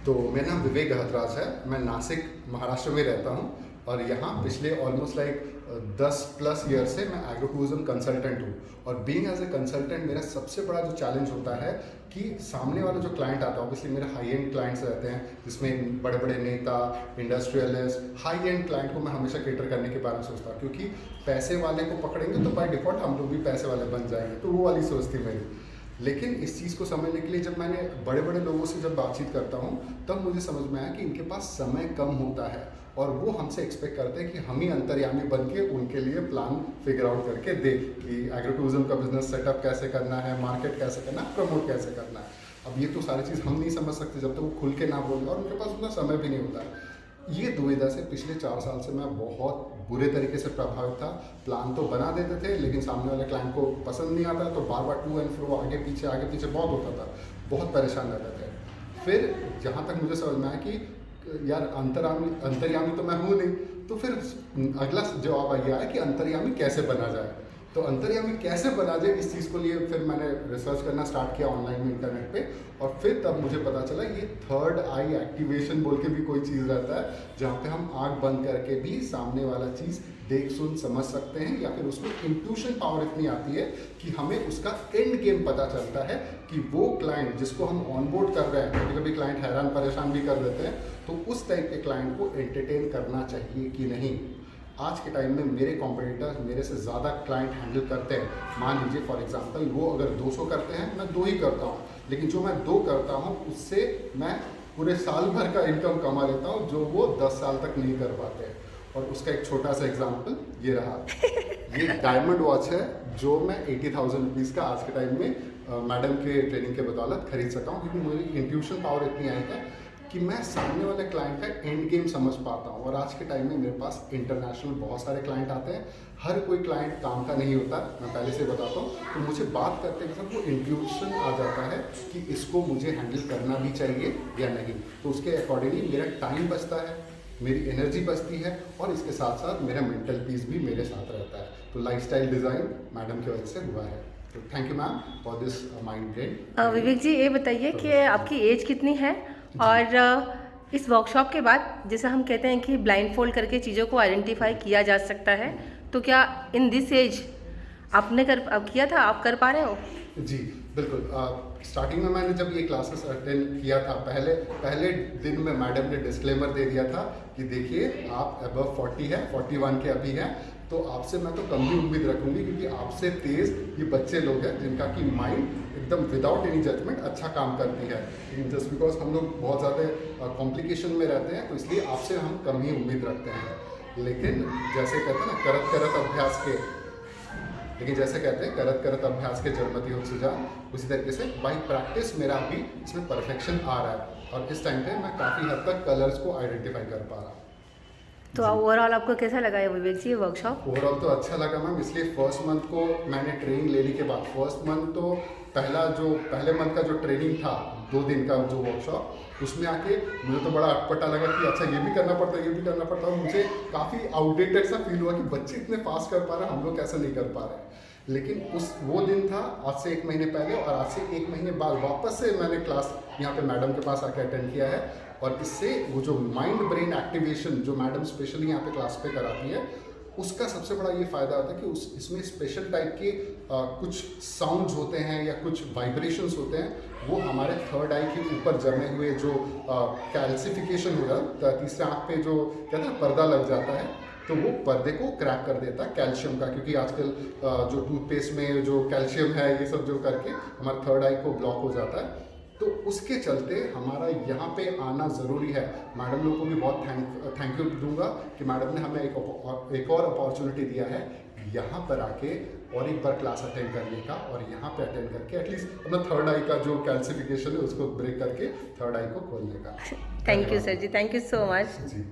तो मेरा नाम विवेक गहतराज है। मैं नासिक महाराष्ट्र में रहता हूँ और यहाँ पिछले ऑलमोस्ट लाइक 10+ ईयर से मैं एग्रो टूरिज्म कंसल्टेंट हूँ। और बीइंग एज ए कंसल्टेंट मेरा सबसे बड़ा जो चैलेंज होता है कि सामने वाला जो क्लाइंट आता है, ऑब्वियसली मेरे हाई एंड क्लाइंट्स रहते हैं जिसमें बड़े बड़े नेता, इंडस्ट्रियलिस्ट, हाई एंड क्लाइंट को मैं हमेशा केटर करने के बारे में सोचता हूँ, क्योंकि पैसे वाले को पकड़ेंगे तो बाय डिफॉल्ट हम लोग भी पैसे वाले बन जाएंगे। तो वो वाली सोच थी मेरी। लेकिन इस चीज़ को समझने के लिए जब मैंने बड़े बड़े लोगों से जब बातचीत करता हूँ तब मुझे समझ में आया कि इनके पास समय कम होता है और वो हमसे एक्सपेक्ट करते हैं कि हम ही अंतर्यामी बन के उनके लिए प्लान फिगर आउट करके दे कि एग्रो टूरिज्म का बिजनेस सेटअप कैसे करना है, मार्केट कैसे करना है, प्रमोट कैसे करना है। अब ये तो सारी चीज़ हम नहीं समझ सकते जब तक वो खुल के ना बोले, और उनके पास उतना समय भी नहीं होता है। ये दुविधा से पिछले 4 साल से मैं बहुत बुरे तरीके से प्रभावित था। प्लान तो बना देते थे लेकिन सामने वाले क्लाइंट को पसंद नहीं आता, तो बार बार टू एंड फ्रो आगे पीछे बहुत होता था, बहुत परेशान रहते थे। फिर जहाँ तक मुझे समझ में आया कि यार अंतर्यामी तो मैं हूँ नहीं, तो फिर अगला जवाब ये आया कि अंतर्यामी कैसे बना जाए। तो अंतर्यामी कैसे बना जाए, इस चीज़ को लिए फिर मैंने रिसर्च करना स्टार्ट किया ऑनलाइन में, इंटरनेट पे। और फिर तब मुझे पता चला ये थर्ड आई एक्टिवेशन बोल के भी कोई चीज़ रहता है, जहाँ पे हम आँख बंद करके भी सामने वाला चीज़ देख सुन समझ सकते हैं, या फिर उसमें इंट्यूशन पावर इतनी आती है कि हमें उसका एंड गेम पता चलता है कि वो क्लाइंट जिसको हम ऑनबोर्ड कर रहे हैं, कभी कभी क्लाइंट हैरान परेशान भी कर देते हैं, तो उस टाइप के क्लाइंट को एंटरटेन करना चाहिए कि नहीं। आज के टाइम में मेरे कॉम्पिटिटर्स मेरे से ज़्यादा क्लाइंट हैंडल करते हैं। मान लीजिए फॉर एग्जांपल वो अगर 200 करते हैं, मैं 2 ही करता हूँ, लेकिन जो मैं 2 करता हूँ उससे मैं पूरे साल भर का इनकम कमा लेता हूँ, जो वो 10 साल तक नहीं कर पाते हैं। और उसका एक छोटा सा एग्जाम्पल ये रहा। ये डायमंड वॉच है जो मैं 80,000 रुपीज़ का आज के टाइम में मैडम के ट्रेनिंग के बदौलत खरीद सका हूँ, क्योंकि मेरी इंट्यूशन पावर इतनी आई है कि मैं सामने वाले क्लाइंट का एंड गेम समझ पाता हूँ। और आज के टाइम में मेरे पास इंटरनेशनल बहुत सारे क्लाइंट आते हैं। हर कोई क्लाइंट काम का नहीं होता, मैं पहले से बताता हूँ। तो मुझे बात करते के साथ वो इंट्यूशन आ जाता है कि इसको मुझे हैंडल करना भी चाहिए या नहीं। तो उसके अकॉर्डिंगली मेरा टाइम बचता है, मेरी एनर्जी बचती है, और इसके साथ साथ मेरा मेंटल पीस भी मेरे साथ रहता है। तो लाइफस्टाइल डिज़ाइन मैडम की वजह से हुआ है। तो thank you ma'am for this mind brain. Vivek ji, ये बताइए कि आपकी एज कितनी है, और इस वर्कशॉप के बाद जैसे हम कहते हैं कि ब्लाइंड फोल्ड करके चीज़ों को आइडेंटिफाई किया जा सकता है, तो क्या इन दिस एज आपने किया था, आप कर पा रहे हो? जी बिल्कुल। स्टार्टिंग में मैंने जब ये क्लासेस अटेंड किया था, पहले दिन में मैडम ने डिस्क्लेमर दे दिया था कि देखिए आप अबव 40 है, 41 के अभी हैं, तो आपसे मैं तो कम ही उम्मीद रखूंगी, क्योंकि आपसे तेज़ ये बच्चे लोग हैं जिनका कि माइंड एकदम विदाउट एनी जजमेंट अच्छा काम करती है। लेकिन जस्ट बिकॉज हम लोग बहुत ज़्यादा कॉम्प्लिकेशन में रहते हैं, तो इसलिए आपसे हम कम ही उम्मीद रखते हैं। लेकिन जैसे कहते हैं ना, जैसे कहते हैं करत करत अभ्यास के जड़मति हो सुजान, उसी तरीके से बाई प्रैक्टिस मेरा अभी इसमें परफेक्शन आ रहा है, और इस टाइम पे मैं काफ़ी हद तक कलर्स को आइडेंटिफाई कर पा रहा हूँ। तो ओवरऑल आपको कैसा लगा ये विवेक जी, ये वर्कशॉप? ओवरऑल तो अच्छा लगा मैम, इसलिए फर्स्ट मंथ को मैंने ट्रेनिंग लेने के बाद, फर्स्ट मंथ तो पहले मंथ का जो ट्रेनिंग था 2 दिन का जो वर्कशॉप, उसमें आके मुझे तो बड़ा अटपटा लगा कि अच्छा ये भी करना पड़ता है, ये भी करना पड़ता है। मुझे काफ़ी आउटडेटेड सा फील हुआ कि बच्चे इतने फास्ट कर पा रहे हैं, हम लोग कैसे नहीं कर पा रहे हैं। लेकिन वो दिन था आज से 1 महीने पहले, और आज से 1 महीने बाद वापस से मैंने क्लास यहाँ पे मैडम के पास आके अटेंड किया है। और इससे वो जो माइंड ब्रेन एक्टिवेशन जो मैडम स्पेशली यहाँ पे क्लास पे कराती है, उसका सबसे बड़ा ये फ़ायदा होता है कि इसमें स्पेशल टाइप के कुछ साउंड्स होते हैं या कुछ वाइब्रेशंस होते हैं, वो हमारे थर्ड आई के ऊपर जमे हुए जो कैल्सिफिकेशन हो जाता है, तीसरे आँख पे जो कहते हैं पर्दा लग जाता है, तो वो पर्दे को क्रैक कर देता है कैल्शियम का, क्योंकि आजकल जो टूथपेस्ट में जो कैल्शियम है ये सब जो करके हमारा थर्ड आई को ब्लॉक हो जाता है। तो उसके चलते हमारा यहाँ पे आना ज़रूरी है। मैडम लोग को भी बहुत थैंक यू दूंगा कि मैडम ने हमें एक और अपॉर्चुनिटी दिया है यहाँ पर आके और एक बार क्लास अटेंड करने का, और यहाँ पे अटेंड करके एटलीस्ट अपना थर्ड आई का जो कैल्सिफिकेशन है उसको ब्रेक करके थर्ड आई को खोलने का। Thank you sir ji, thank you so much. Ji.